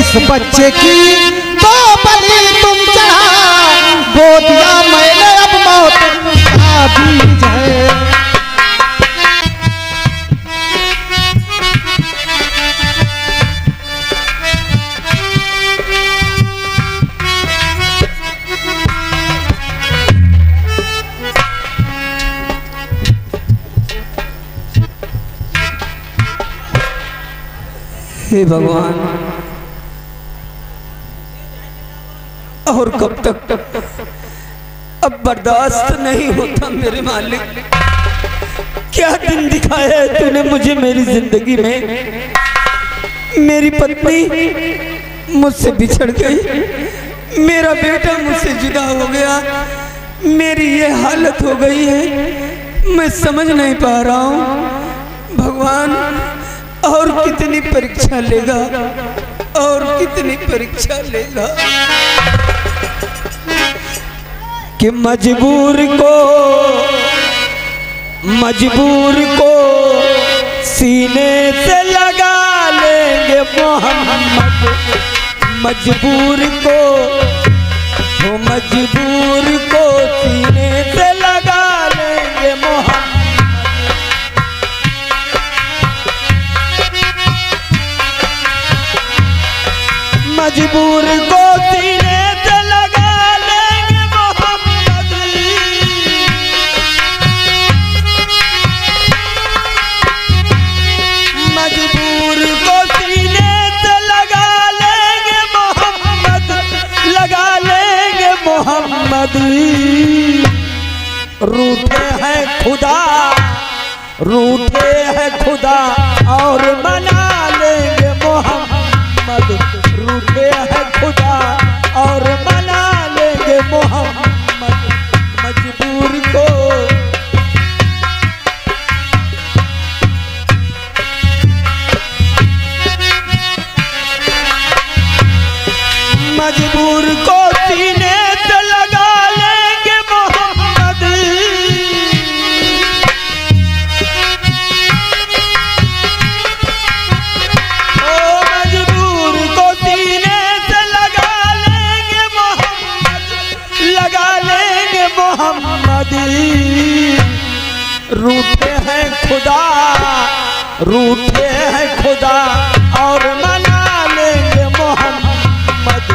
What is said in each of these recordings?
इस बच्चे की तो बलि तुम चढ़ा, वो दिया मैंने अब मौत का बीज है। हे भगवान, और कब तक? अब बर्दाश्त नहीं होता मेरे मालिक। क्या दिन दिखाया है तूने मुझे मेरी जिंदगी में। मेरी पत्नी मुझसे बिछड़ गई, मेरा बेटा मुझसे जुदा हो गया, मेरी ये हालत हो गई है, मैं समझ नहीं पा रहा हूँ। भगवान और कितनी परीक्षा लेगा, और कितनी परीक्षा लेगा कि मजबूर को सीने से लगा लेंगे मोहम्मद। मजबूर को सीने से लगा लेंगे मोहम्मद। मजबूर को सीने से लगा लेंगे मोहम्मद। मजबूर को सीने से लगा लेंगे मोहम्मद, लगा लेंगे मोहम्मद। रूठे हैं खुदा और मना लेंगे मोहम्मद। रूठे हैं खुदा और मना लेंगे मोहम्मद। मजबूर को सीने से लगा लेंगे मोहम्मद। रूठे हैं खुदा और मना लेंगे मोहम्मद।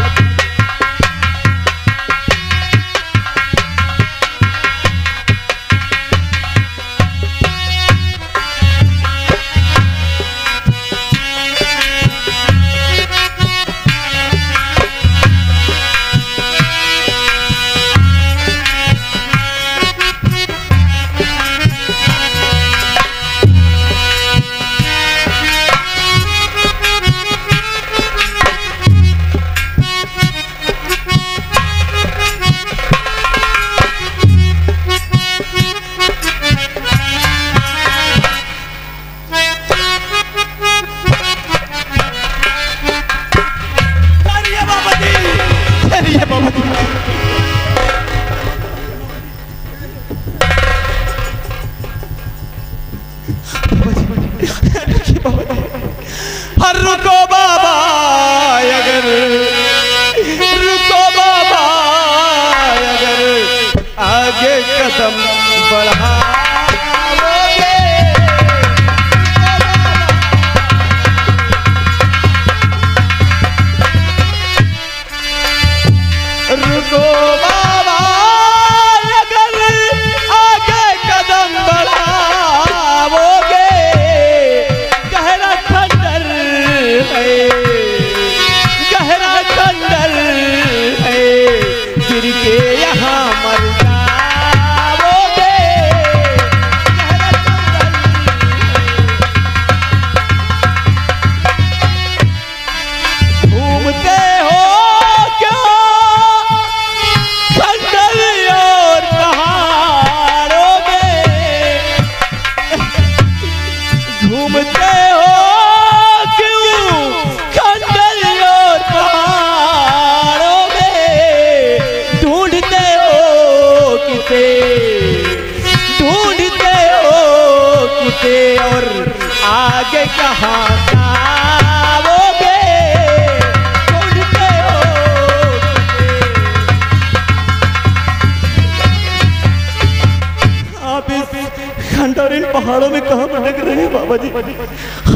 कहाँ भटक रहे हैं बाबा जी?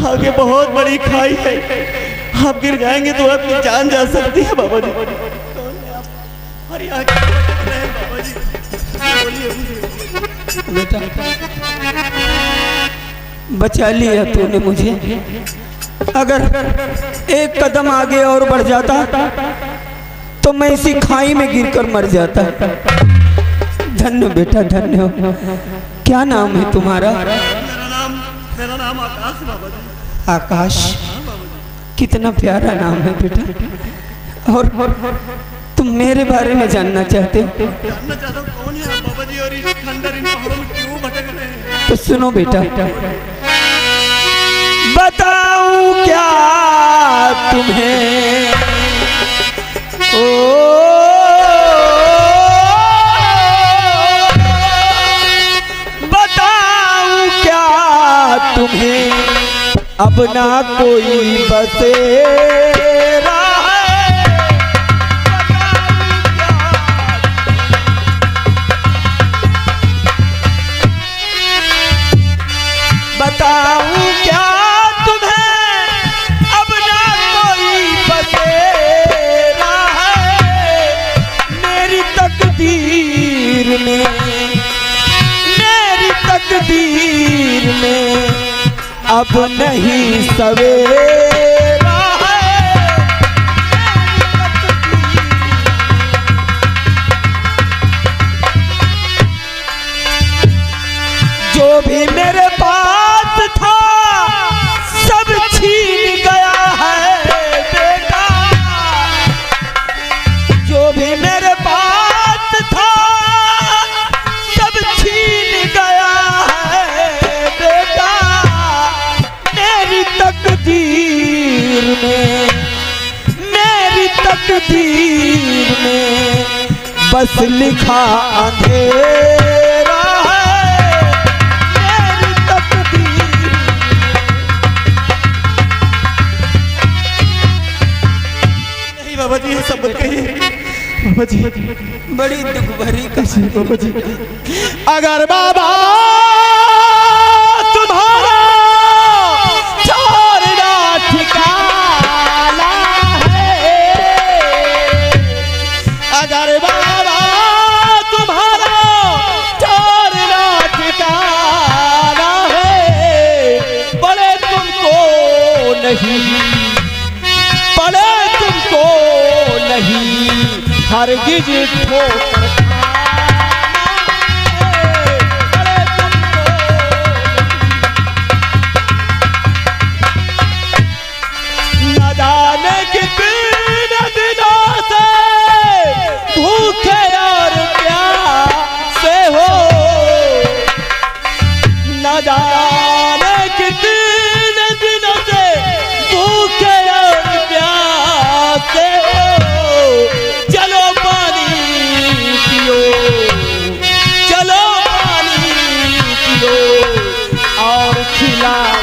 आगे बहुत बड़ी खाई है, आप गिर जाएंगे तो आपकी जान जा सकती है बाबा जी। और यहाँ क्यों भटक रहे हैं बाबा जी? बोलिए मुझे। बेटा बचा लिया तूने मुझे, अगर एक कदम आगे और बढ़ जाता तो मैं इसी खाई में गिरकर मर जाता। धन्य बेटा धन्य हो। क्या नाम है तुम्हारा? मेरा नाम आकाश बाबा जी। आकाश, कितना प्यारा नाम है बेटा। और तुम मेरे बारे में जानना चाहते हो? जानना चाहता हूँ कौन है आप बाबा जी, और इस खंडर इन पहाड़ों में क्यों भटक रहे हैं? तो सुनो बेटा, बताऊं क्या तुम्हें? ओ बताऊं क्या तुम्हें, अब ना कोई बसेरा है। बताऊं क्या तुम्हें, अब ना कोई बसेरा है। मेरी तकदीर में, मेरी तकदीर में अब नहीं सवेरा है। जो भी मेरे पास था सब छीन गया है बेटा। जो भी मेरे पास था सब छीन गया है बेटा। मेरी तकदीर में, मेरी तकदीर में बस लिखा अंधेरा है। मेरी तकदीर नहीं बाबा जी, ये सब मत कहिए बाबा जी। बड़ी दुख भरी कसम बाबा जी, अगर बाबा तुम्हारा छोड़ना ठिकाना है, अगर बाबा तुम्हारा छोड़ना ठिकाना है, पड़े तुमको नहीं, पड़े तुमको नहीं हरगिज ठोकर भूखे और प्यासे हो, न जाने कितने दिनों से भूखे और प्यासे हो। चलो पानी पियो, चलो पानी पियो और खिलाओ।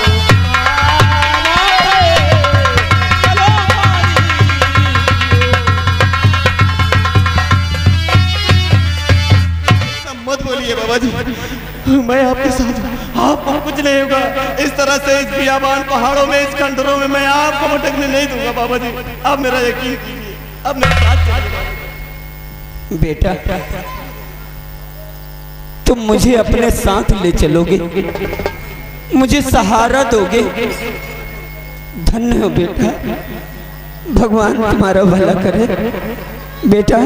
मत बोलिए बाबा जी, मैं आपके साथ हूँ, आपको कुछ नहीं होगा। इस तरह से इस बियाबान पहाड़ों में, इस खंडरों में मैं आपको भटकने नहीं दूंगा बाबा जी। आप मेरा यकीन कीजिए, अब मेरे साथ चलिए। बेटा तुम मुझे अपने साथ ले चलोगे, मुझे सहारा दोगे। धन्य हो बेटा, भगवान तुम्हारा भला करे। बेटा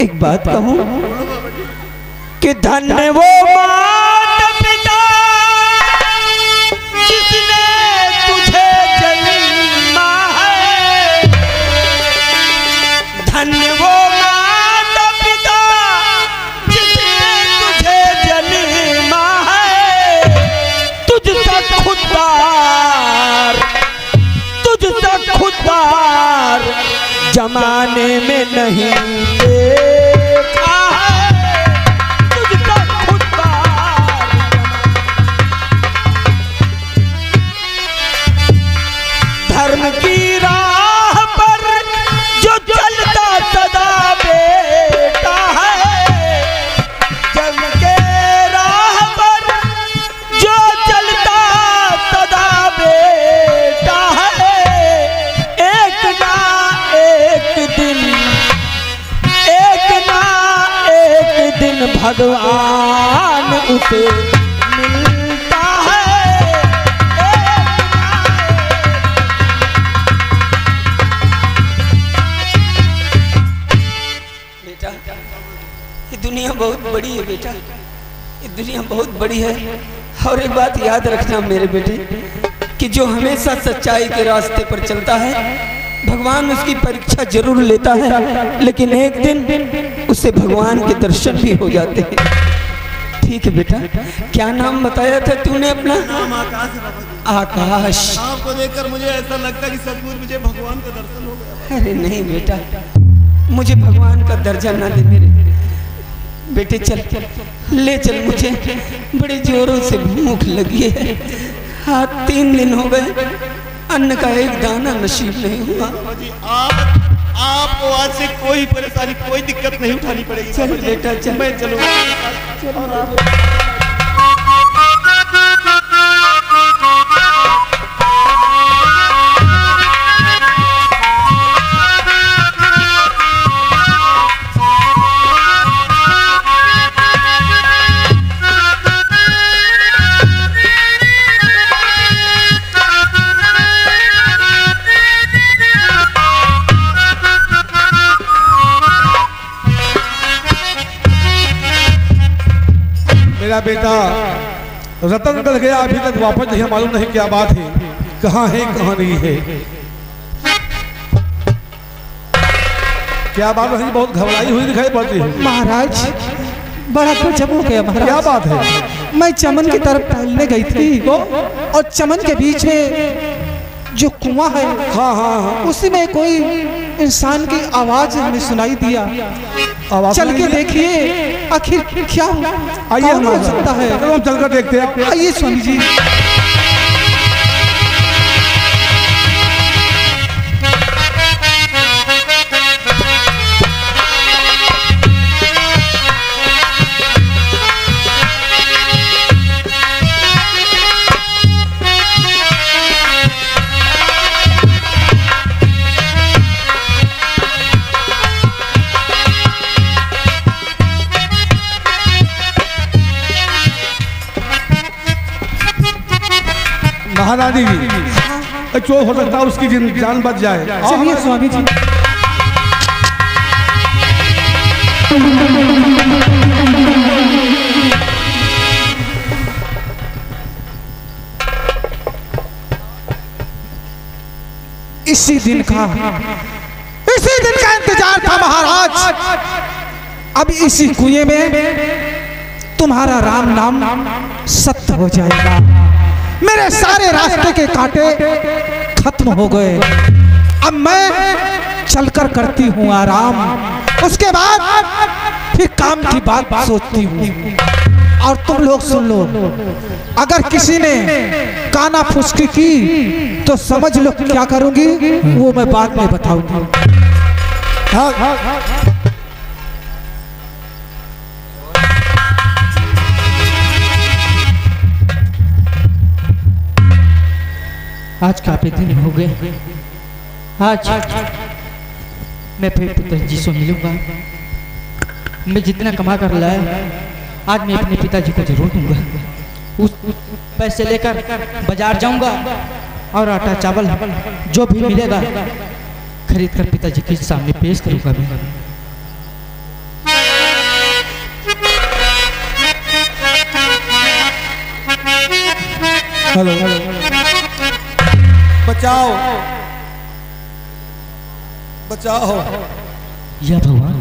एक बात कहूं कि धन्य वो माता पिता जिसने तुझे जन्मा है। धन्य वो माता पिता जिसने तुझे जन्मा है। तुझ तक खुददार, तुझ तक खुददार जमाने में नहीं देखा है। तुझ तक खुददार धर्म की राह पर जो चलता सदा बेटा है। जन्म के राह पर जो भगवान उसे मिलता है। बेटा ये दुनिया बहुत बड़ी है बेटा, ये दुनिया बहुत बड़ी है। और एक बात याद रखना मेरे बेटे कि जो हमेशा सच्चाई के रास्ते पर चलता है भगवान उसकी परीक्षा जरूर लेता है, लेकिन एक दिन उससे भगवान के दर्शन भी हो जाते हैं। ठीक है बेटा, क्या नाम बताया था तूने अपना? नाम आकाश है बाबा जी। आकाश। आपको देखकर मुझे ऐसा लगता है कि सचमुच मुझे भगवान का दर्शन हो गया। अरे नहीं बेटा, मुझे भगवान का दर्जा ना दे मेरे बेटे। चल ले चल, मुझे बड़े जोरों से भूख लगी है। हाँ 3 दिन हो गए अन्न का एक दाना नसीब नहीं हुआ। बाबा जी आपको आज से कोई परेशानी कोई दिक्कत नहीं उठानी पड़ेगी। चल बेटा चल, मैं चलूंगा। और आप मेरा बेटा रतन निकल गया, अभी तक वापस नहीं, मालूम नहीं क्या बात है, कहाँ है कहाँ नहीं है। क्या बात है, बहुत घबराई हुई दिखाई पड़ती है। महाराज बड़ा गजब हो गया महाराज। क्या बात है? मैं चमन की तरफ टहलने गई थी और चमन के बीच में जो कुआं है, हाँ हाँ हाँ, उसी में कोई इंसान की आवाज हमें सुनाई दिया। आवाज चल के सुनाई दी? देखिए आखिर क्या आइए कौन हो हमारे सकता है। चलो हम चलकर देखते हैं। आइए स्वामी जी। महारानी जी, जो हो सकता है उसकी जान बच जाए। चलिए स्वामी जी। इसी दिन का इंतजार था महाराज। अब इसी कुएं में तुम्हारा राम नाम सत्य हो जाएगा। मेरे सारे रास्ते के कांटे खत्म हो गए। अब मैं चलकर करती हूँ आराम, उसके बाद फिर काम की बात सोचती हूँ। और तुम लोग सुन लो, अगर किसी ने काना फुसकी की तो समझ लो क्या करूंगी, वो मैं बाद में बताऊंगी। हाँ हाँ हाँ। आज काफी दिन हो गए, आज मैं फिर पिताजी से मिलूंगा। मैं जितना कमा कर लाया आज मैं अपने पिताजी को जरूर दूंगा। उस पैसे लेकर बाजार जाऊंगा और आटा चावल जो भी मिलेगा खरीद कर पिताजी के सामने पेश करूंगा। मैं हेलो, बचाओ बचाओ। या भगवान,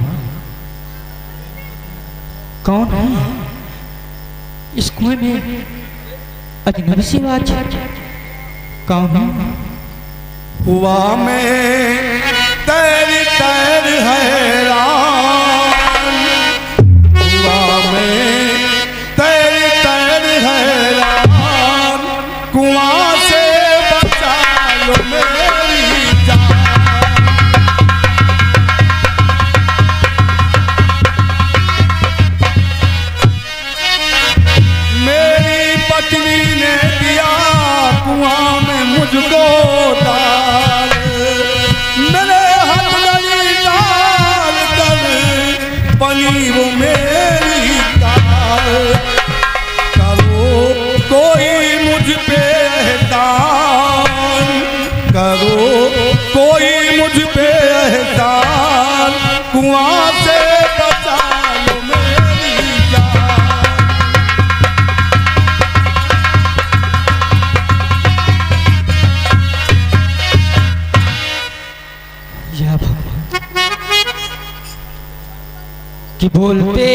कौन है इस कुएं में अजनबी सी आवाज? कौन है? हुआ में तेरी तैर हैरान, हुआ में तेरी तैर हैरान, कुआं से बचा लो मेरी जान। मेरी पत्नी ने दिया कुआं में मुझको डाल, या भगवान कि बोलते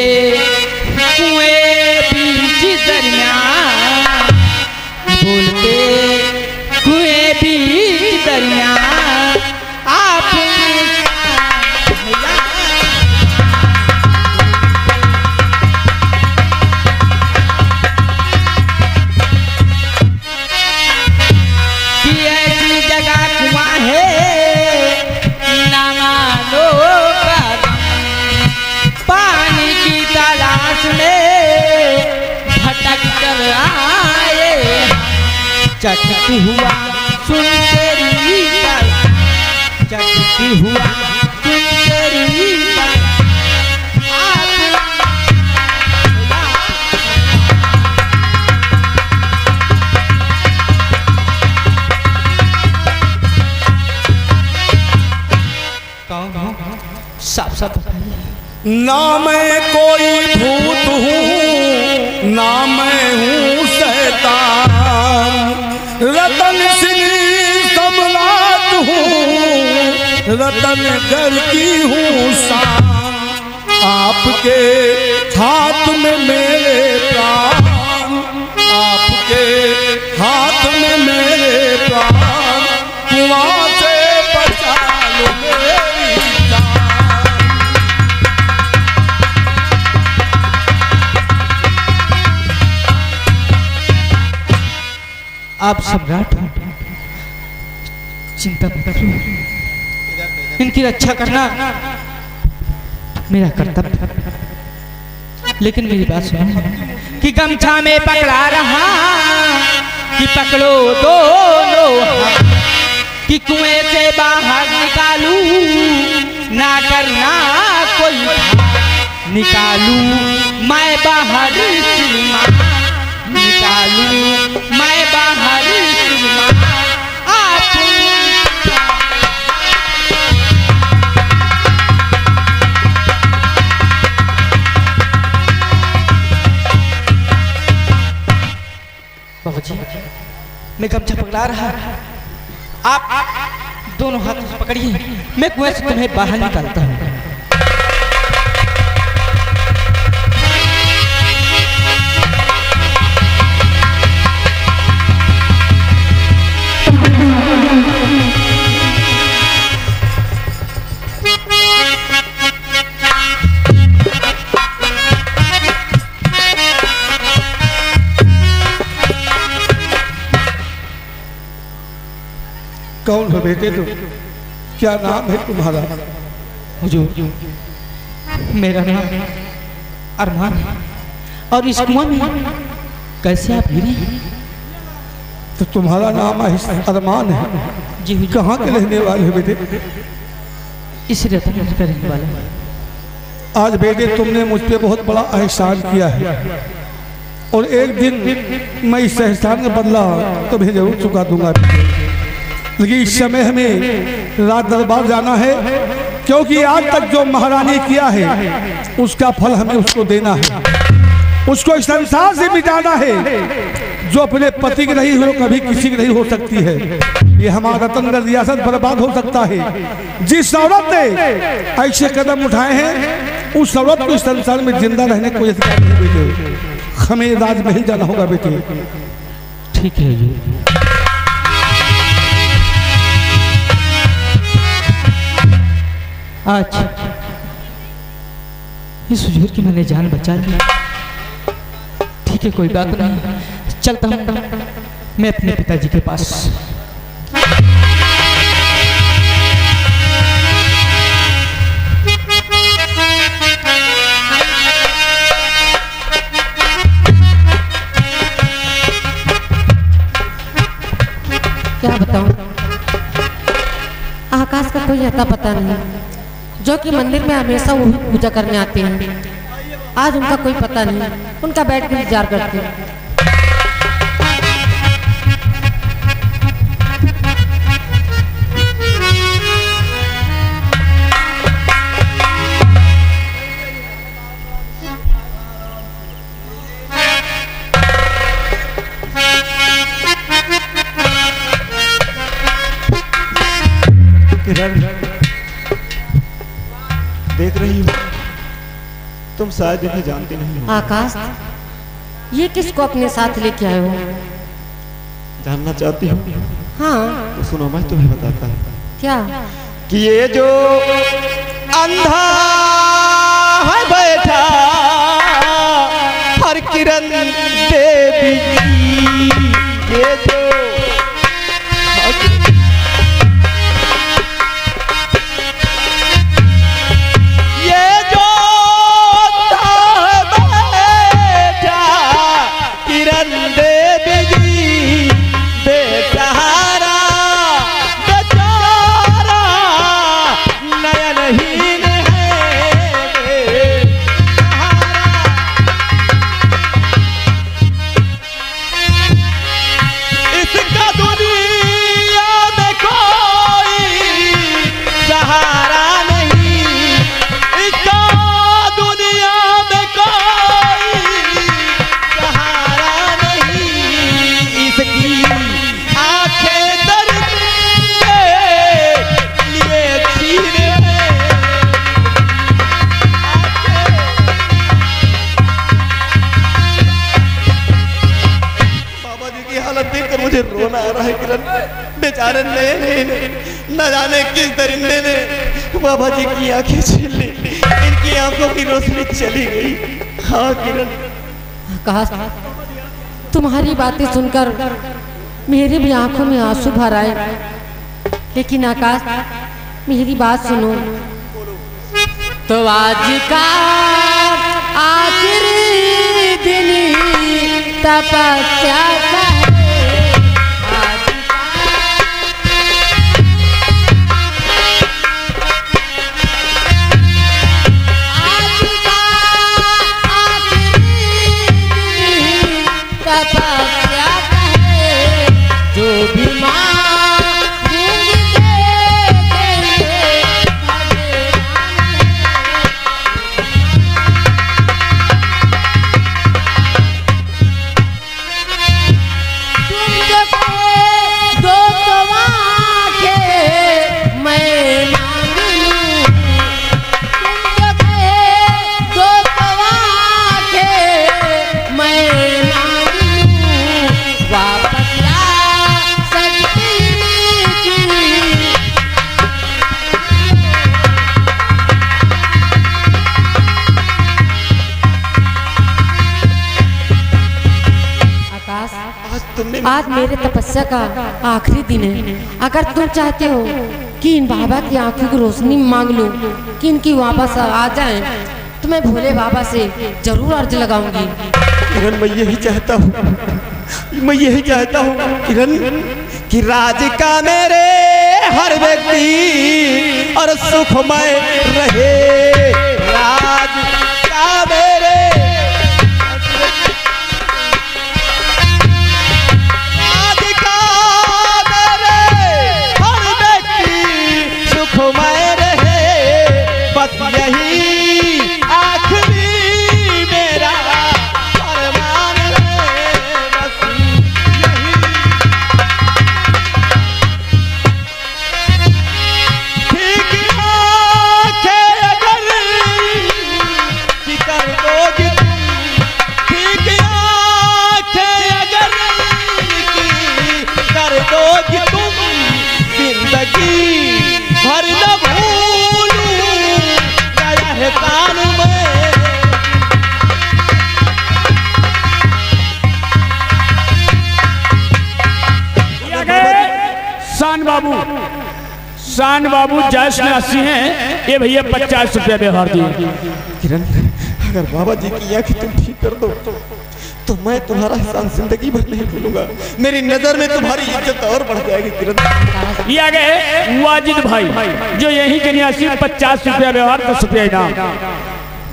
कुएं बीच दरिया, बोलते कुएं बीच दरिया आप कि ऐसी जगह कुआं है ना मानो पानी की तलाश में भटक कर आए, चटक हुआ सुन तेरी चटक हुआ सुन तेरी साफ साफ ना मैं कोई भूत हूँ ना मैं हूँ शैतान, रतन सिंह सम्राट हूँ रतन गढ़ की हूँ शान, आपके हाथ में मेरे प्राण, आपके हाथ में मेरे प्राण, कुआं से बचा लो मेरी जान। आप सम्राट हो, चिंता मत करो, इनकी रक्षा करना मेरा कर्तव्य। लेकिन मेरी बात सुनो कि गमछा में पकड़ा रहा कि पकड़ो दोनों कि कुएं से बाहर निकालू ना करना कोई निकालू मैं बाहर निकालू मैं बाहर आप बाबा जी मैं गमछा पकड़ा रहा, आप दोनों हाथ से पकड़िए, मैं कुएं से तुम्हें बाहर निकालता हूँ। कौन हो बेटे तुम, क्या नाम है तुम्हारा? हुजूर मेरा नाम अरमान है और इस कुआं में कैसे आप गिरे? तो तुम्हारा नाम अरमान है? जी हुजूर। कहाँ के रहने वाले हो बेटे? इस रतन का रहने वाला है। आज बेटे तुमने मुझ पे बहुत बड़ा एहसान किया है और एक दिन मैं इस एहसान का बदला तुम्हें जरूर चुका दूंगा, लेकिन इस समय हमें रात दरबार जाना है, क्योंकि आज तक जो महारानी किया है उसका फल हमें उसको देना है, उसको इस संसार से मिटाना है। जो अपने पति की नहीं हो कभी किसी की नहीं हो सकती है। ये हमारा रतन रियासत बर्बाद हो सकता है। जिस औरत ने ऐसे कदम उठाए हैं उस औरत को इस संसार में जिंदा रहने को अधिकार नहीं बेटे। हमें राजमहल जाना होगा बेटे। ठीक है जी। आज इस हुजूर की मैंने जान बचा ली। ठीक है कोई बात नहीं, चलता हूँ मैं अपने पिताजी के पास। क्या बताऊं, आकाश का कोई अता पता नहीं, जो कि मंदिर में हमेशा वो पूजा करने आते हैं। आज उनका कोई पता नहीं, उनका बैठ कर इंतजार करते हैं। देख रही हो, तुम शायद इन्हें जानते नहीं हो। आकाश, ये किसको अपने साथ लेके आए हो? जानना चाहती हो? हाँ। तो सुनो, मैं तुम्हें बताता हूँ। क्या? कि ये जो अंधा है बैठा हर किरण देवी की, ये जो मुझे रोना आ रहा है किरण। बेचारे नए न जाने किस दरिंदे ने बाबा जी की आंखें छीन ली, इनकी आंखों की रोशनी चली गई। हाँ किरण। आकाश, तुम्हारी बातें सुनकर मेरे भी आंखों में आंसू भर आए। लेकिन आकाश, मेरी बात सुनो। तो आज का आखिरी दिन तपस्या का जो भी आज मेरे तपस्या का आखिरी दिन है। अगर तुम चाहते हो कि इन बाबा की आंखों की रोशनी मांग लो, कि इनकी वापस आ जाए, तो मैं भोले बाबा से जरूर अर्ज लगाऊंगी। किरण, मैं यही चाहता हूँ किरण, कि राज का मेरे हर व्यक्ति और सुखमय रहे। राज का मेरे शान बाबू जैश में 80 हैं, ये भैया 50 रुपया व्यवहार दिए। किरण, अगर बाबा जी की आंखें तुम ठीक कर दो तो मैं तुम्हारा एहसान जिंदगी भर नहीं भूलूंगा। मेरी नजर में तुम्हारी इज्जत और बढ़ जाएगी किरण। ये आ गए वाजिद भाई, जो यही के निवासी 50 रुपया व्यवहार, 10 रुपया इनाम।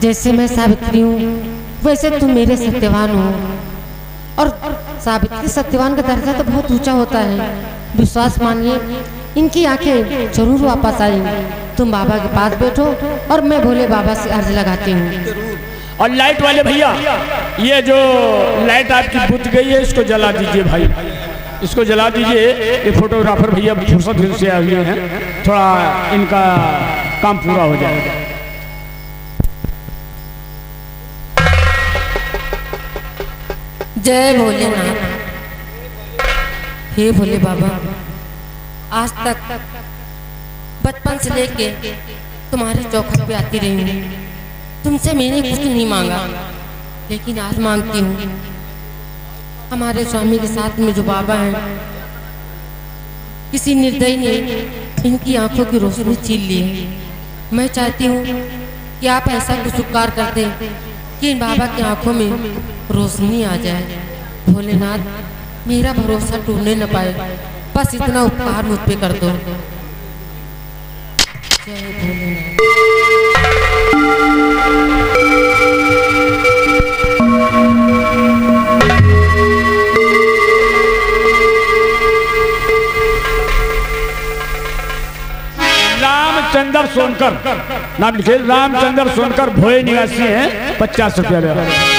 जैसे मैं सावित्री हूँ वैसे तुम मेरे सत्यवान हो, और सावित्री सत्यवान का दर्जा तो बहुत ऊंचा होता है। विश्वास मानिए, इनकी आंखें जरूर वापस आएंगी। तुम बाबा के पास बैठो और मैं भोले बाबा से अर्ज लगाती हूँ। और लाइट वाले भैया, ये जो लाइट आपकी बुझ गई है, इसको जला दीजिए भाई, इसको जला दीजिए। ये फोटोग्राफर भैया फुर्सत से आए हुए हैं, थोड़ा इनका काम पूरा हो जाएगा। जय भोलेनाथ। हे भोले बाबा, आज तक बचपन से लेके तुम्हारे चौखट पे आती रही हूँ। तुमसे मैंने कुछ नहीं मांगा, लेकिन आज मांगती हूँ। हमारे स्वामी के साथ में जो बाबा हैं, किसी निर्दयी ने इनकी आंखों की रोशनी छीन ली है। मैं चाहती हूँ कि आप ऐसा कुछ उपकार कर दें कि इन बाबा की आंखों में रोशनी आ जाए। भोलेनाथ, मेरा भरोसा टूटने न पाए, बस इतना उपकार मुझ पे कर दो। जय भोलेनाथ। रामचंद्र सोनकर नाम लिखे। रामचंद्र सोनकर भोए निवासी हैं। 50 रुपया व्यवहार।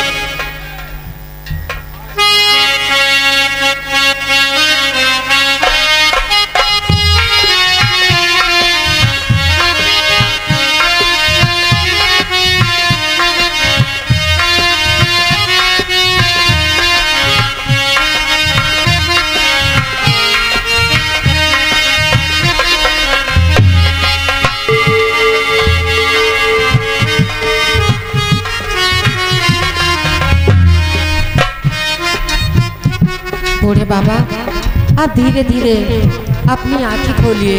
बूढ़े बाबा, आप धीरे धीरे अपनी आंखें खोलिए।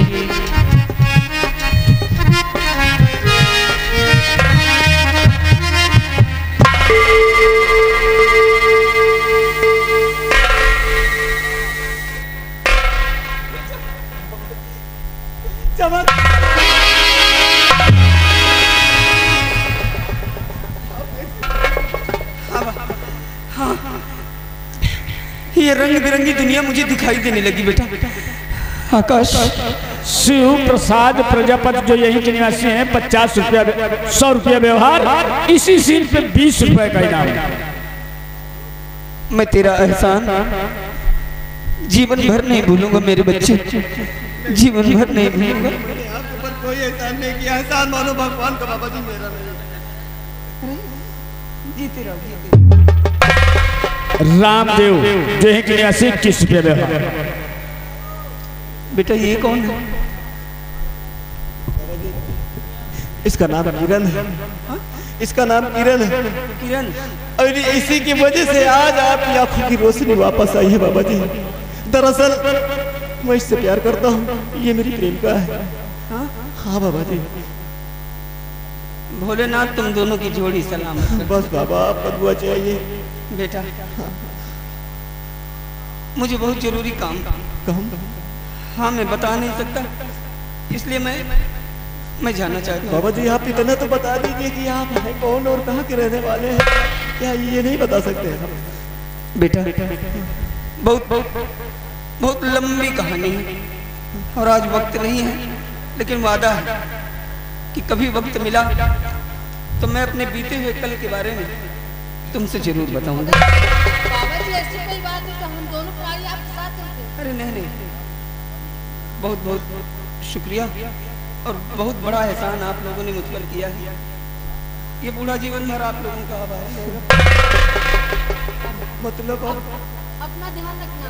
ये रंग बिरंगी दुनिया मुझे दिखाई देने लगी बेटा। आकाश, शिव प्रसाद प्रजापति जो यही के निवासी हैं, 50 रुपया 100 रुपया व्यवहार। इसी सीन पे 20 रुपए का इनाम है। मैं तेरा एहसान जीवन भर नहीं भूलूंगा मेरे बच्चे, जीवन भर नहीं भूलूंगा। आपके ऊपर कोई एहसान नहीं किया। एहसान मानो भगवान का बाबा जी, मेरा नहीं। जीते रहो, जीते रहो। रामदेव जो है कि 21 रुपया व्यवहार। बेटा ये कौन है? इसका नाम किरण है। इसका नाम किरण है। किरण, और इसी की वजह से आज आपकी आंखों की रोशनी वापस आई है बाबा जी। दरअसल मैं इससे प्यार करता हूँ, ये मेरी प्रेमिका है। हाँ बाबा जी। भोलेनाथ तुम दोनों की जोड़ी सलामत रखे। बस बाबा, आपका दुआ चाहिए बेटा। मुझे बहुत जरूरी काम। हाँ, मैं बता नहीं सकता, इसलिए मैं जानना चाहता हूँ। बाबा जी, आप इतना तो बता दीजिए कि आप हैं कौन और कहाँ के रहने वाले हैं। क्या ये नहीं बता सकते हैं? बेटा, बहुत लंबी कहानी है और आज वक्त नहीं है, लेकिन वादा है कि कभी वक्त मिला तो मैं अपने बीते हुए कल के बारे में तुमसे जरूर बताऊंगा। बाबा जी, ऐसी कोई बात है तो हम दोनों प्राणी आपके साथ चलते हैं। अरे नहीं, बहुत बहुत शुक्रिया और बहुत बड़ा एहसान आप लोगों ने मुझ पर किया है। ये बूढ़ा जीवन भर आप लोगों का आभार रहेगा। मतलब अपना ध्यान रखना।